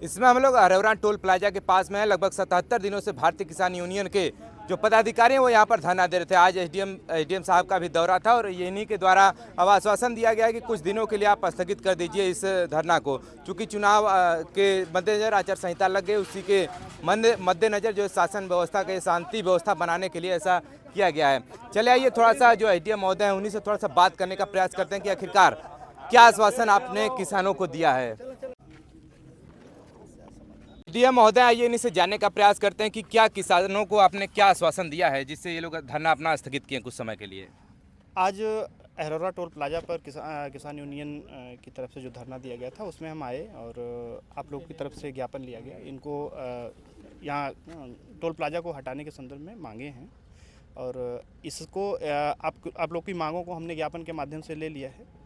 इसमें हम लोग अरोरा टोल प्लाजा के पास में है। लगभग 77 दिनों से भारतीय किसान यूनियन के जो पदाधिकारी हैं वो यहाँ पर धरना दे रहे थे। आज एसडीएम साहब का भी दौरा था और इन्हीं के द्वारा अब आश्वासन दिया गया है कि कुछ दिनों के लिए आप स्थगित कर दीजिए इस धरना को, क्योंकि चुनाव के मद्देनजर आचार संहिता लग गई। उसी के मद्देनजर जो शासन व्यवस्था के शांति व्यवस्था बनाने के लिए ऐसा किया गया है। चले आइए थोड़ा सा जो एसडीएम महोदय हैं उन्हीं से थोड़ा सा बात करने का प्रयास करते हैं कि आखिरकार क्या आश्वासन आपने किसानों को दिया है। डीएम महोदय, आइए इन्हीं से जानने का प्रयास करते हैं कि क्या किसानों को आपने क्या आश्वासन दिया है जिससे ये लोग धरना अपना स्थगित किए कुछ समय के लिए। आज अरोरा टोल प्लाजा पर किसान यूनियन की तरफ से जो धरना दिया गया था उसमें हम आए और आप लोगों की तरफ से ज्ञापन लिया गया। इनको यहाँ टोल प्लाजा को हटाने के संदर्भ में मांगे हैं और इसको आप लोग की मांगों को हमने ज्ञापन के माध्यम से ले लिया है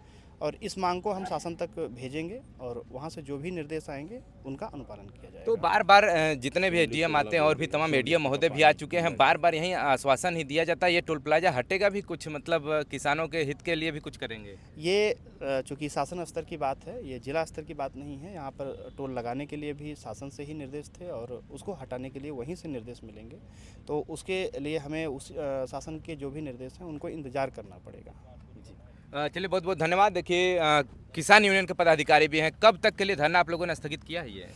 और इस मांग को हम शासन तक भेजेंगे और वहाँ से जो भी निर्देश आएंगे उनका अनुपालन किया जाएगा। तो बार बार जितने भी एडीएम आते हैं और भी तमाम एडीएम महोदय भी आ चुके हैं, बार बार यही आश्वासन ही दिया जाता है ये टोल प्लाजा हटेगा भी कुछ, मतलब किसानों के हित के लिए भी कुछ करेंगे। ये चूँकि शासन स्तर की बात है, ये जिला स्तर की बात नहीं है। यहाँ पर टोल लगाने के लिए भी शासन से ही निर्देश थे और उसको हटाने के लिए वहीं से निर्देश मिलेंगे। तो उसके लिए हमें उस शासन के जो भी निर्देश हैं उनको इंतजार करना पड़ेगा। चलिए, बहुत बहुत धन्यवाद। देखिए किसान यूनियन के पदाधिकारी भी हैं। कब तक के लिए धरना आप लोगों ने स्थगित किया है?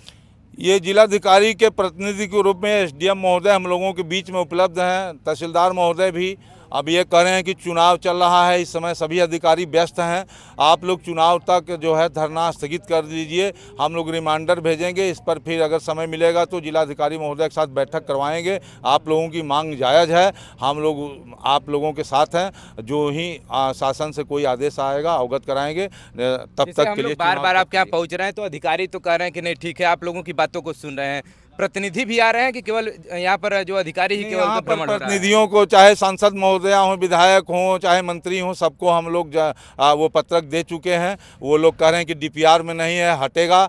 ये जिलाधिकारी के प्रतिनिधि के रूप में एसडीएम महोदय हम लोगों के बीच में उपलब्ध हैं। तहसीलदार महोदय भी अब ये कह रहे हैं कि चुनाव चल रहा है, इस समय सभी अधिकारी व्यस्त हैं, आप लोग चुनाव तक जो है धरना स्थगित कर दीजिए। हम लोग रिमाइंडर भेजेंगे इस पर, फिर अगर समय मिलेगा तो जिलाधिकारी महोदय के साथ बैठक करवाएंगे। आप लोगों की मांग जायज़ है, हम लोग आप लोगों के साथ हैं। जो ही शासन से कोई आदेश आएगा अवगत कराएंगे। तब तक के लिए बार बार आप क्या पहुंच रहे हैं तो अधिकारी तो कह रहे हैं कि नहीं ठीक है, आप लोगों की बातों को सुन रहे हैं। प्रतिनिधि भी आ रहे हैं कि केवल यहाँ पर जो अधिकारी ही केवल भ्रमण हो रहा है? प्रतिनिधियों को, चाहे सांसद महोदय हों, विधायक हों, चाहे मंत्री हों, सबको हम लोग वो पत्रक दे चुके हैं। वो लोग कह रहे हैं कि डीपीआर में नहीं है, हटेगा,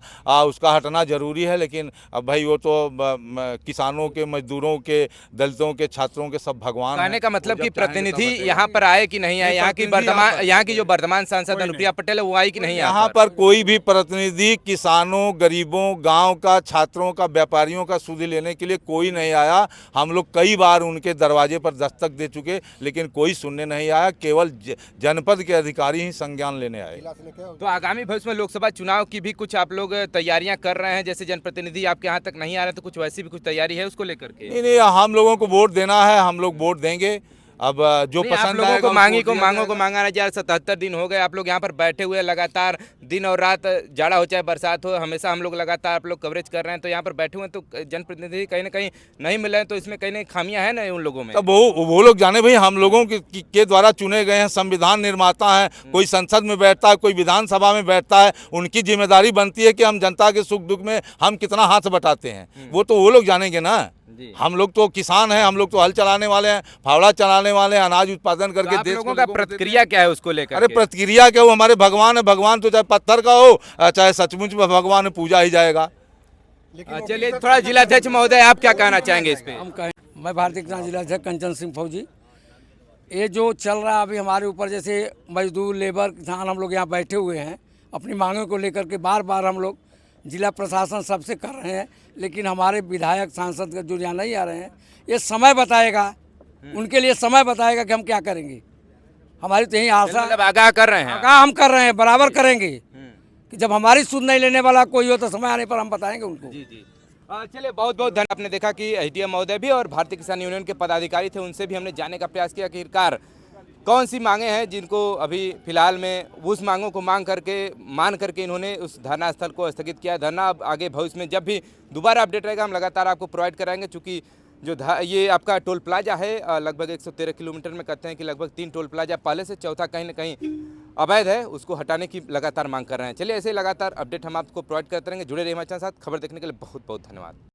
उसका हटना जरूरी है। लेकिन अब भाई वो तो किसानों के, मजदूरों के, दलितों के, छात्रों के सब भगवान। कहने का मतलब कि प्रतिनिधि यहाँ पर आए कि नहीं आए? यहाँ की जो वर्तमान सांसद अनुप्रिया पटेल है वो आई कि नहीं? यहाँ पर कोई भी प्रतिनिधि किसानों, गरीबों, गाँव का, छात्रों का, व्यापारियों का सुधि लेने के लिए कोई नहीं आया। हम लोग कई बार उनके दरवाजे पर दस्तक दे चुके, लेकिन कोई सुनने नहीं आया। केवल जनपद के अधिकारी ही संज्ञान लेने आए। तो आगामी भविष्य में लोकसभा चुनाव की भी कुछ आप लोग तैयारियां कर रहे हैं? जैसे जनप्रतिनिधि आपके यहाँ तक नहीं आ रहे तो कुछ वैसी भी कुछ तैयारी है उसको लेकर के? नहीं, हम लोगों को वोट देना है, हम लोग वोट देंगे। अब जो पसंद लोगों को मांगा ना जाए। 77 दिन हो गए आप लोग यहाँ पर बैठे हुए, लगातार दिन और रात, जाड़ा हो चाहे बरसात हो, हमेशा हम लोग लगातार आप लोग कवरेज कर रहे हैं। तो यहाँ पर बैठे हुए तो जनप्रतिनिधि कहीं ना कहीं नहीं मिल रहे हैं, तो इसमें कहीं ना खामियां है ना उन लोगों में? तब वो लोग जाने भाई, हम लोगों के द्वारा चुने गए हैं, संविधान निर्माता है। कोई संसद में बैठता है, कोई विधानसभा में बैठता है, उनकी जिम्मेदारी बनती है कि हम जनता के सुख दुख में हम कितना हाथ बटाते हैं। वो तो वो लोग जानेंगे ना। हम लोग तो किसान हैं, हम लोग तो हल चलाने वाले हैं, फावड़ा चलाने वाले हैं, अनाज उत्पादन करके देश को। प्रतिक्रिया क्या है उसको लेकर? अरे प्रतिक्रिया क्या, वो हमारे भगवान है। भगवान तो चाहे पत्थर का हो, चाहे सचमुच में भगवान है, पूजा ही जाएगा। चलिए, थोड़ा जिलाध्यक्ष महोदय आप क्या कहना चाहेंगे इस पे? मैं भारतीय किसान जिलाध्यक्ष कंचन सिंह फौजी। ये जो चल रहा है अभी हमारे ऊपर, जैसे मजदूर, लेबर, किसान, हम लोग यहाँ बैठे हुए हैं अपनी मांगों को लेकर के, बार बार हम लोग जिला प्रशासन सबसे कर रहे हैं, लेकिन हमारे विधायक, सांसद का जो यहाँ नहीं आ रहे हैं, ये समय बताएगा, उनके लिए समय बताएगा कि हम क्या करेंगे। हमारी तो यही आशा, मतलब आगाह कर रहे हैं? आगाह हम कर रहे हैं, बराबर करेंगे कि जब हमारी सुध नहीं लेने वाला कोई हो तो समय आने पर हम बताएंगे उनको। जी। चलिए, बहुत बहुत धन्यवाद। आपने देखा कि एसडीएम महोदय भी और भारतीय किसान यूनियन के पदाधिकारी थे, उनसे भी हमने जानने का प्रयास किया कि आखिरकार कौन सी मांगे हैं जिनको अभी फिलहाल में उस मांगों को मान करके इन्होंने उस धरना स्थल को स्थगित किया। धरना अब आगे भविष्य में जब भी दोबारा अपडेट रहेगा हम लगातार आपको प्रोवाइड कराएंगे। चूँकि जो ये आपका टोल प्लाजा है लगभग 113 किलोमीटर में, कहते हैं कि लगभग 3 टोल प्लाजा पहले से, चौथा कहीं ना कहीं अवैध है, उसको हटाने की लगातार मांग कर रहे हैं। चलिए, ऐसे लगातार अपडेट हम आपको प्रोवाइड करते रहेंगे। जुड़े रहिए हमारे साथ। खबर देखने के लिए बहुत बहुत धन्यवाद।